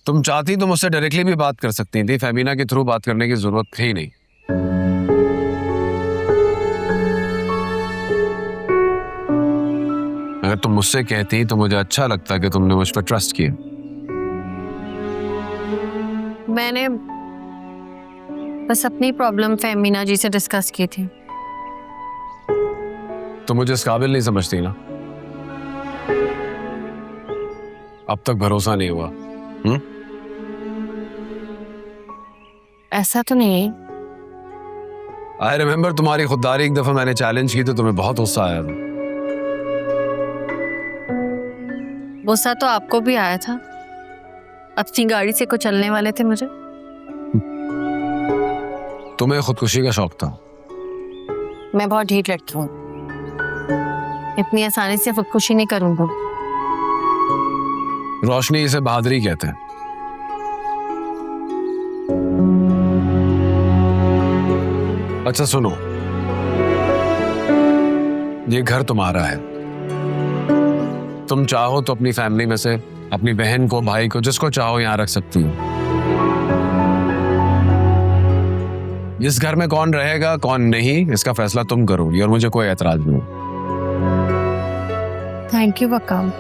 तुम चाहती तो मुझसे डायरेक्टली भी बात कर सकती थी, फेमिना के थ्रू बात करने की जरूरत थी नहीं। अगर तुम मुझसे कहती तो मुझे अच्छा लगता कि तुमने मुझ पर ट्रस्ट किया। मैंने बस अपनी प्रॉब्लम फेमिना जी से डिस्कस की थी। तुम मुझे इस काबिल नहीं समझती ना? अब तक भरोसा नहीं हुआ? ऐसा तो नहीं। आई रिमेम्बर तुम्हारी खुददारी एक दफा मैंने चैलेंज की तो तुम्हें बहुत गुस्सा आया था। गुस्सा तो आपको भी आया था, अपनी गाड़ी से को चलने वाले थे मुझे। तुम्हें खुदकुशी का शौक था। मैं बहुत ढीठ लड़की हूँ, इतनी आसानी से खुदकुशी नहीं करूंगा। रोशनी इसे बहादुरी कहते हैं। अच्छा सुनो, ये घर तुम्हारा है। तुम चाहो तो अपनी फैमिली में से अपनी बहन को, भाई को, जिसको चाहो यहां रख सकती हो। इस घर में कौन रहेगा कौन नहीं इसका फैसला तुम करोगी और मुझे कोई एतराज नहीं। थैंक यू वकाम।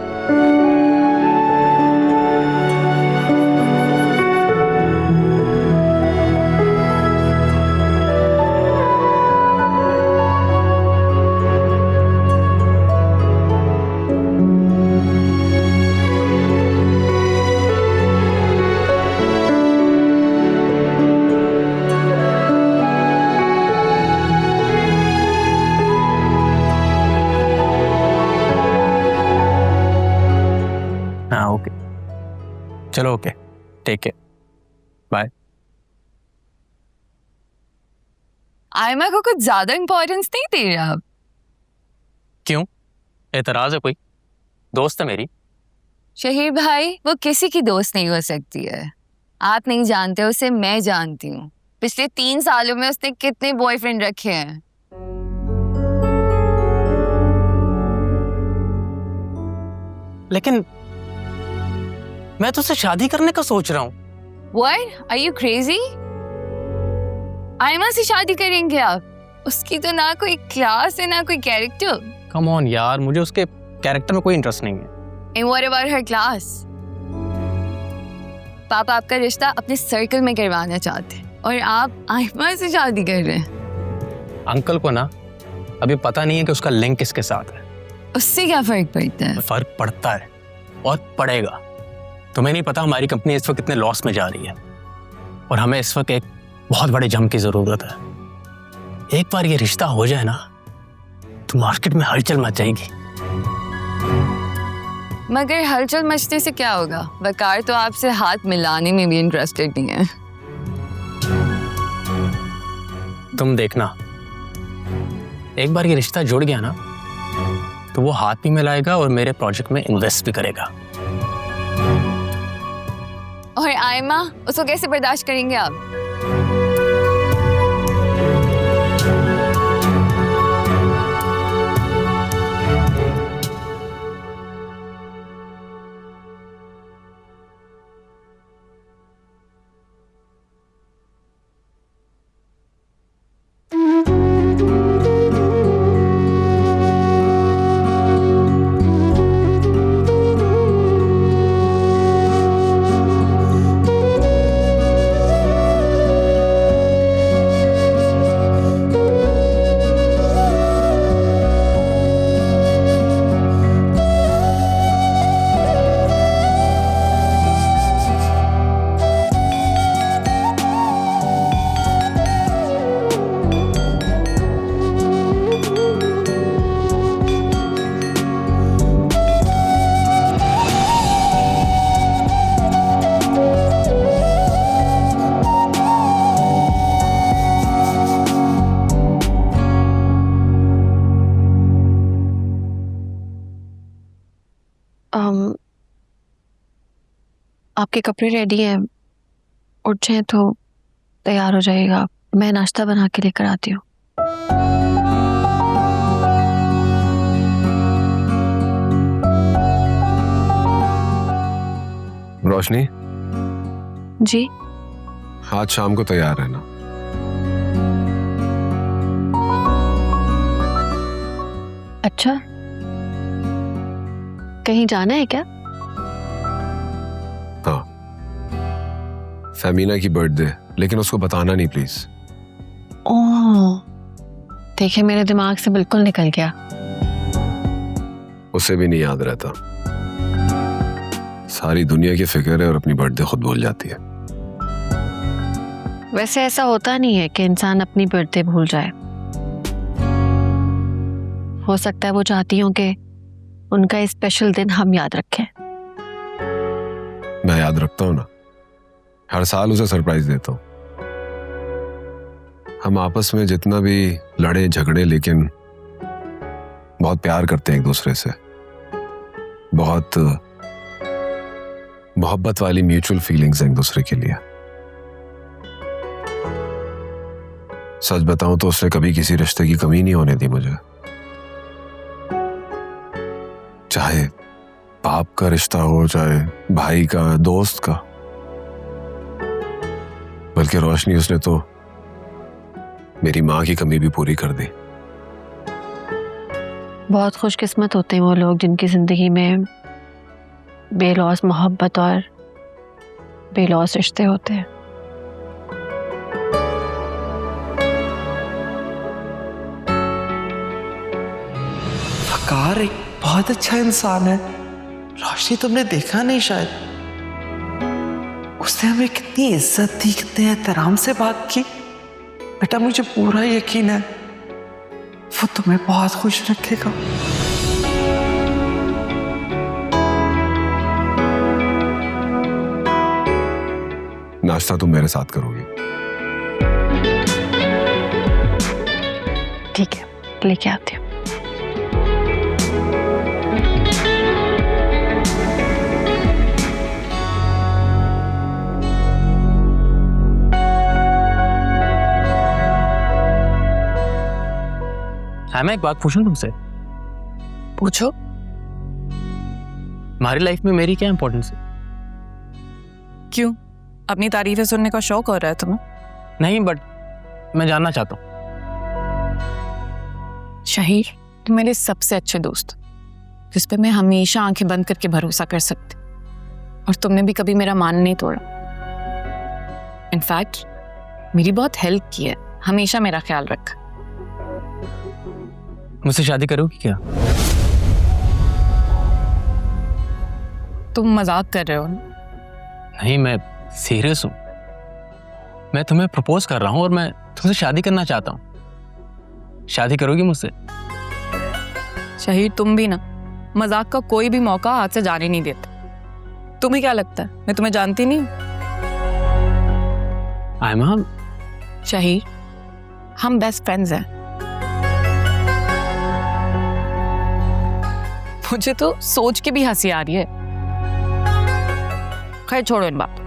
हाँ ओके, चलो ओके, टेक केयर, बाय। आयमा को कुछ ज्यादा इंपॉर्टेंस नहीं दे रहे आप? क्यों, एतराज है कोई? दोस्त है मेरी। शहीर भाई, वो किसी की दोस्त नहीं हो सकती है। आप नहीं जानते उसे, मैं जानती हूँ। पिछले 3 सालों में उसने कितने बॉयफ्रेंड रखे हैं। लेकिन मैं तो उससे शादी करने का सोच रहा हूँ। What? Are you crazy? Aima से शादी करेंगे आप? उसकी तो ना कोई क्लास है ना कोई कैरेक्टर। कम ऑन यार, मुझे उसके कैरेक्टर में कोई इंटरेस्ट नहीं है। And what about her class? पापा आपका रिश्ता अपने सर्कल में करवाना चाहते हैं और आप आयमा से शादी कर रहे हैं। अंकल को ना अभी पता नहीं है कि उसका लिंक किसके साथ है। उससे क्या फर्क पड़ता है? फर्क पड़ता है और पड़ेगा। तुम्हें नहीं पता हमारी कंपनी इस वक्त कितने लॉस में जा रही है और हमें इस वक्त एक बहुत बड़े जम की जरूरत है। एक बार ये रिश्ता हो जाए ना तो मार्केट में हलचल मच जाएगी। मगर हलचल मचने से क्या होगा? वकार तो आपसे हाथ मिलाने में भी इंटरेस्टेड नहीं है। तुम देखना, एक बार ये रिश्ता जुड़ गया ना तो वो हाथ भी मिलाएगा और मेरे प्रोजेक्ट में इन्वेस्ट भी करेगा। और आयमा, उसको कैसे बर्दाश्त करेंगे आप? आपके कपड़े रेडी हैं, उठ जाएं तो तैयार हो जाएगा। मैं नाश्ता बना के लेकर आती हूँ। रोशनी, जी आज शाम को तैयार रहना। अच्छा, कहीं जाना है क्या? हाँ, फेमिना की बर्थडे, लेकिन उसको बताना नहीं प्लीज। ओह, देखिए मेरे दिमाग से बिल्कुल निकल गया। उसे भी नहीं याद रहता। सारी दुनिया की फिक्र है और अपनी बर्थडे खुद भूल जाती है। वैसे ऐसा होता नहीं है कि इंसान अपनी बर्थडे भूल जाए। हो सकता है वो चाहती हूँ कि उनका ये स्पेशल दिन हम याद रखें। मैं याद रखता हूँ ना, हर साल उसे सरप्राइज देता हूँ। हम आपस में जितना भी लड़े झगड़े, लेकिन बहुत प्यार करते हैं एक दूसरे से। बहुत मोहब्बत वाली म्यूचुअल फीलिंग्स हैं एक दूसरे के लिए। सच बताऊं तो उसने कभी किसी रिश्ते की कमी नहीं होने दी मुझे, चाहे बाप का रिश्ता हो, चाहे भाई का, दोस्त का। बल्कि रोशनी, उसने तो मेरी माँ की कमी भी पूरी कर दी। बहुत खुशकिस्मत होते हैं वो लोग जिनकी जिंदगी में बेलौस मोहब्बत और बेलौस रिश्ते होते हैं। वकार एक बहुत अच्छा इंसान है। रोशनी तुमने देखा नहीं शायद, उसने हमें कितनी इज्जत दी, कितने एहतराम से बात की। बेटा मुझे पूरा यकीन है वो तुम्हें बहुत खुश रखेगा। नाश्ता तुम मेरे साथ करोगी? ठीक है, लेके आती हूँ। हाँ, मैं एक बात पूछूं तुमसे? पूछो। हमारी लाइफ में मेरी क्या इंपॉर्टेंस है? क्यों? अपनी तारीफें सुनने का शौक हो रहा है तुम्हें? नहीं, बट मैं जानना चाहता हूँ। शहीर, तुम मेरे सबसे अच्छे दोस्त, जिस पे मैं हमेशा आंखें बंद करके भरोसा कर सकती, और तुमने भी कभी मेरा मान नहीं तोड़ा। इनफैक्ट मेरी बहुत हेल्प की है, हमेशा मेरा ख्याल रखा। मुझसे शादी करोगी क्या? तुम मजाक कर रहे हो ना? नहीं, मैं सीरियस हूँ। मैं तुम्हें प्रपोज कर रहा हूँ और मैं तुमसे शादी करना चाहता हूँ। शादी करोगी मुझसे? शहीर, तुम भी ना मजाक का कोई भी मौका हाथ से जाने नहीं देते। तुम्हें क्या लगता है मैं तुम्हें जानती नहीं हूँ? आयमा, शहीर, हम बेस्ट फ्रेंड्स हैं। मुझे तो सोच के भी हंसी आ रही है। खैर छोड़ो इन बात।